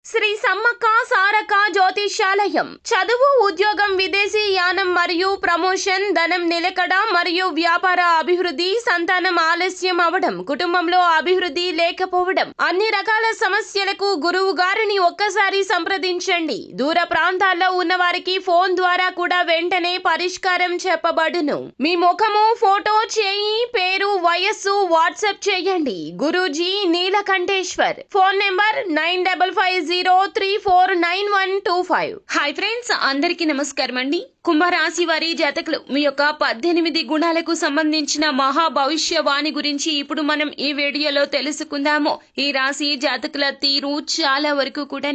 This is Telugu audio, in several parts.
శ్రీ సమ్మక్క సారక్క జ్యోతిష్యాలయం చదువు, ఉద్యోగం, విదేశీ యానం మరియు ప్రమోషన్, ధనం నిలకడ మరియు వ్యాపార అభివృద్ధి, సంతానం ఆలస్యం అవడం, కుటుంబంలో అభివృద్ధి లేకపోవడం, అన్ని రకాల సమస్యలకు గురువు గారిని ఒక్కసారి సంప్రదించండి. దూర ప్రాంతాల్లో ఉన్న వారికి ఫోన్ ద్వారా కూడా వెంటనే పరిష్కారం చెప్పబడును. మీ ముఖము, ఫోటో, చేయి, పేరు, వయస్సు వాట్సాప్ చేయండి. Guruji Neelakanteshwar. Phone number 9550349125. Hi friends, అందరికీ నమస్కారం అండి. కుంభరాశి వారి జాతకులు మీ యొక్క 18 గుణాలకు సంబంధించిన మహా భవిష్యవాణి గురించి ఇప్పుడు మనం ఈ వీడియోలో తెలుసుకుందాము. ఈ రాశి జాతకుల తీరు చాలా వరకు కూడా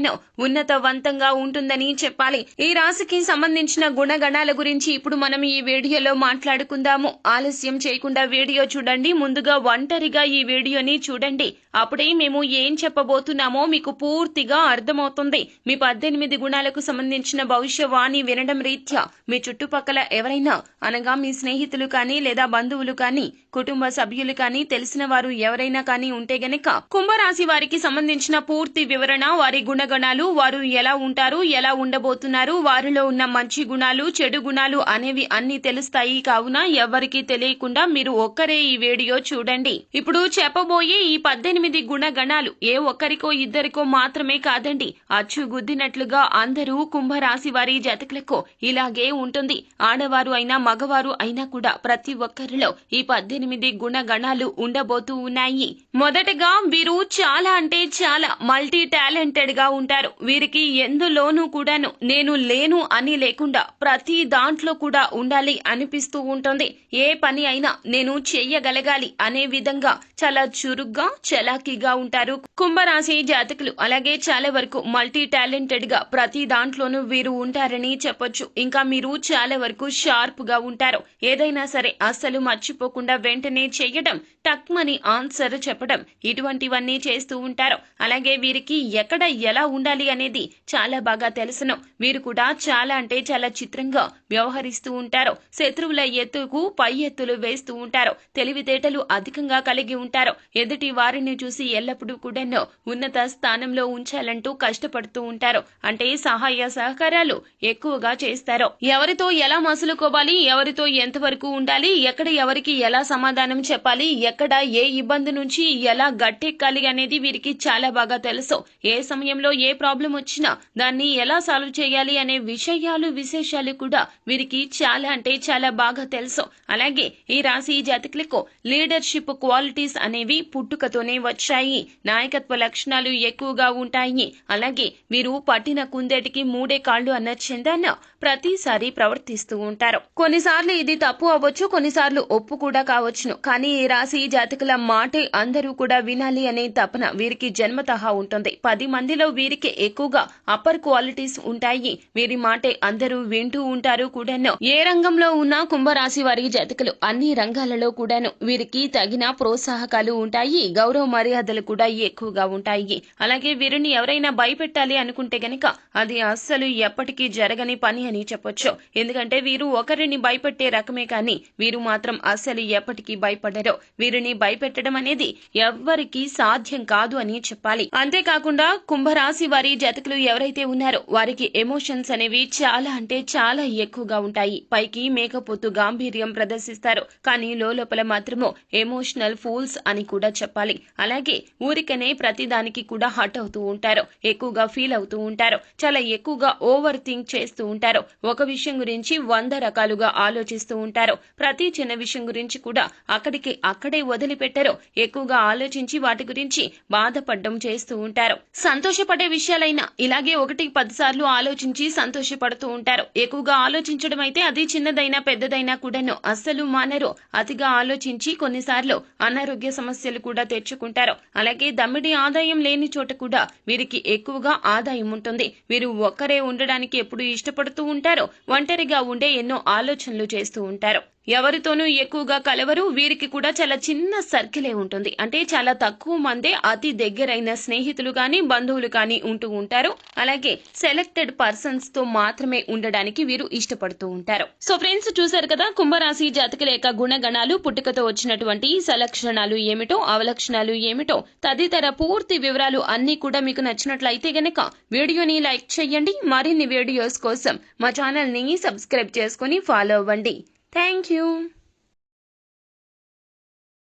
ఉన్నతవంతంగా ఉంటుందని చెప్పాలి. ఈ రాశికి సంబంధించిన గుణగణాల గురించి ఇప్పుడు మనం ఈ వీడియోలో మాట్లాడుకుందాము. ఆలస్యం చేయకుండా వీడియో చూడండి. ముందుగా ఒంటరిగా ఈ వీడియోని చూడండి. అప్పుడే మేము ఏం చెప్పబోతున్నామో మీకు పూర్తిగా అర్థమవుతుంది. మీ 18 గుణాలకు సంబంధించిన భవిష్యవాణి వినడం రీత్యా మీ చుట్టుపక్కల ఎవరైనా, అనగా మీ స్నేహితులు కానీ లేదా బంధువులు కానీ, కుటుంబ సభ్యులు కానీ, తెలిసిన వారు ఎవరైనా కానీ ఉంటే గనక కుంభరాశి వారికి సంబంధించిన పూర్తి వివరణ, వారి గుణగణాలు, వారు ఎలా ఉంటారు, ఎలా ఉండబోతున్నారు, వారిలో ఉన్న మంచి గుణాలు, చెడు గుణాలు అనేవి అన్ని తెలుస్తాయి. కావున ఎవరికి తెలియకుండా మీరు ఒక్కరే ఈ వీడియో చూడండి. ఇప్పుడు చెప్పబోయే ఈ 18 గుణగణాలు ఏ ఒక్కరికో ఇద్దరికో మాత్రమే కాదండి, అచ్చుగుద్దినట్లుగా అందరూ కుంభరాశి వారి జాతకులకు ఇలాగే ఉంటుంది. ఆడవారు అయినా మగవారు అయినా కూడా ప్రతి ఒక్కరిలో ఈ 18 గుణగణాలు ఉండబోతూ ఉన్నాయి. మొదటగా వీరు చాలా అంటే చాలా మల్టీ టాలెంటెడ్ గా ఉంటారు. వీరికి ఎందులోనూ కూడాను నేను లేను అని లేకుండా ప్రతి దాంట్లో కూడా ఉండాలి అనిపిస్తూ ఉంటుంది. ఏ పని అయినా నేను చెయ్యగలగాలి అనే విధంగా చాలా చురుగ్గా, చలాకీగా ఉంటారు కుంభరాశి జాతకులు. అలాగే చాలా వరకు మల్టీ టాలెంటెడ్ గా ప్రతి దాంట్లోనూ వీరు ఉంటారని చెప్పొచ్చు. ఇంకా మీరు చాలా వరకు షార్ప్ గా ఉంటారు. ఏదైనా సరే అస్సలు మర్చిపోకుండా వెంటనే చెయ్యడం, టక్మని ఆన్సర్ చెప్పడం, ఇటువంటివన్నీ చేస్తూ ఉంటారు. అలాగే వీరికి ఎక్కడ ఎలా ఉండాలి అనేది చాలా బాగా తెలుసును. వీరు కూడా చాలా అంటే చాలా చిత్రంగా వ్యవహరిస్తూ ఉంటారు. శత్రువుల ఎత్తుకు పై ఎత్తులు వేస్తూ ఉంటారు. తెలివితేటలు అధికంగా కలిగి ఉంటారు. ఎదుటి వారిని చూసి ఎల్లప్పుడూ కూడా ఉన్నత స్థానంలో ఉంచాలంటూ కష్టపడుతూ ఉంటారు. అంటే సహాయ సహకారాలు ఎక్కువగా చేస్తారు. ఎవరితో ఎలా మసులుకోవాలి, ఎవరితో ఎంతవరకు ఉండాలి, ఎక్కడ ఎవరికి ఎలా సమాధానం చెప్పాలి, ఎక్కడ ఏ ఇబ్బంది నుంచి ఎలా గట్టెక్కాలి అనేది వీరికి చాలా బాగా తెలుసు. ఏ సమయంలో ఏ ప్రాబ్లం వచ్చినా దాన్ని ఎలా సాల్వ్ చేయాలి అనే విశేషాలు కూడా వీరికి చాలా అంటే చాలా బాగా తెలుసు. అలాగే ఈ రాశి జాతకులకు లీడర్షిప్ క్వాలిటీస్ అనేవి పుట్టుకతోనే వచ్చాయి. నాయకత్వ లక్షణాలు ఎక్కువగా ఉంటాయి. అలాగే వీరు పట్టిన కుందేటికి మూడే కాళ్లు అన్న చందాన ప్రతిసారి ప్రవర్తిస్తూ ఉంటారు. కొన్నిసార్లు ఇది తప్పు అవ్వచ్చు, కొన్నిసార్లు ఒప్పు కూడా కావచ్చును. కానీ ఈ రాశి జాతకుల మాటే అందరూ కూడా వినాలి అనే తపన వీరికి జన్మతహా ఉంటుంది. 10 మందిలో వీరికి ఎక్కువగా అప్పర్ క్వాలిటీస్ ఉంటాయి. వీరి మాటే అందరూ వింటూ ఉంటారు కూడాను. ఏ రంగంలో ఉన్న కుంభరాశి వారి జాతకులు అన్ని రంగాలలో కూడాను వీరికి తగిన ప్రోత్సాహకాలు ఉంటాయి. గౌరవ మర్యాదలు కూడా ఎక్కువగా ఉంటాయి. అలాగే వీరిని ఎవరైనా భయపెట్టాలి అనుకుంటే గనక అది అస్సలు ఎప్పటికీ జరగని పని అని చెప్పొచ్చు. ఎందుకంటే వీరు ఒకరిని భయపెట్టే రకమే కానీ వీరు మాత్రం అస్సలు ఎప్పటికీ భయపడరు. వీరిని భయపెట్టడం అనేది ఎవ్వరికీ సాధ్యం కాదు అని చెప్పాలి. అంతేకాకుండా కుంభరాశి వారి జాతకులు ఎవరైతే ఉన్నారో వారికి ఎమోషన్స్ అనేవి చాలా అంటే చాలా ఎక్కువగా ఉంటాయి. పైకి మేకపోతు గాంభీర్యం ప్రదర్శిస్తారు, కానీ లోపల మాత్రమో ఎమోషనల్ ఫూల్స్ అని కూడా చెప్పాలి. అలాగే ఊరికనే ప్రతిదానికి కూడా హట్ అవుతూ ఉంటారు, ఎక్కువగా ఫీల్ అవుతూ ఉంటారు, చాలా ఎక్కువగా ఓవర్ థింక్ చేస్తూ ఉంటారు. ఒక విషయం గురించి 100 రకాలుగా ఆలోచిస్తూ ఉంటారు. ప్రతి చిన్న విషయం గురించి కూడా అక్కడే వదిలిపెట్టరు. ఎక్కువగా ఆలోచించి వాటి గురించి బాధపడడం చేస్తూ ఉంటారు. సంతోషపడే విషయాలైనా ఇలాగే 1-10 సార్లు ఆలోచించి సంతోషపడుతూ ఉంటారు. ఎక్కువగా ఆలోచించడం అయితే అది చిన్నదైనా పెద్దదైనా కూడాను అస్సలు మానరు. అతిగా ఆలోచించి కొన్నిసార్లు అనారోగ్య సమస్యలు కూడా తెచ్చుకుంటారు. అలాగే దమ్మిడి ఆదాయం లేని చోట కూడా వీరికి ఎక్కువగా ఆదాయం ఉంటుంది. వీరు ఒక్కరే ఉండడానికి ఎప్పుడు ఇష్టపడుతూ ఉంటారు. ఒంటరిగా ఉండే ఎన్నో ఆలోచనలు చేస్తూ ఉంటారు. ఎవరితోనూ ఎక్కువగా కలవరు. వీరికి కూడా చాలా చిన్న సర్కిలే ఉంటుంది. అంటే చాలా తక్కువ మందే అతి దగ్గరైన స్నేహితులు కానీ బంధువులు కానీ ఉంటూ ఉంటారు. అలాగే సెలెక్టెడ్ పర్సన్స్ తో మాత్రమే ఉండడానికి వీరు ఇష్టపడుతూ ఉంటారు. సో ఫ్రెండ్స్, చూసారు కదా కుంభరాశి జాతకుల యొక్క గుణగణాలు, పుట్టుకతో వచ్చినటువంటి సలక్షణాలు ఏమిటో, అవలక్షణాలు ఏమిటో తదితర పూర్తి వివరాలు అన్ని కూడా మీకు నచ్చినట్లయితే గనక వీడియోని లైక్ చేయండి. మరిన్ని వీడియోస్ కోసం మా ఛానల్ ని సబ్స్క్రైబ్ చేసుకుని ఫాలో అవ్వండి. Thank you.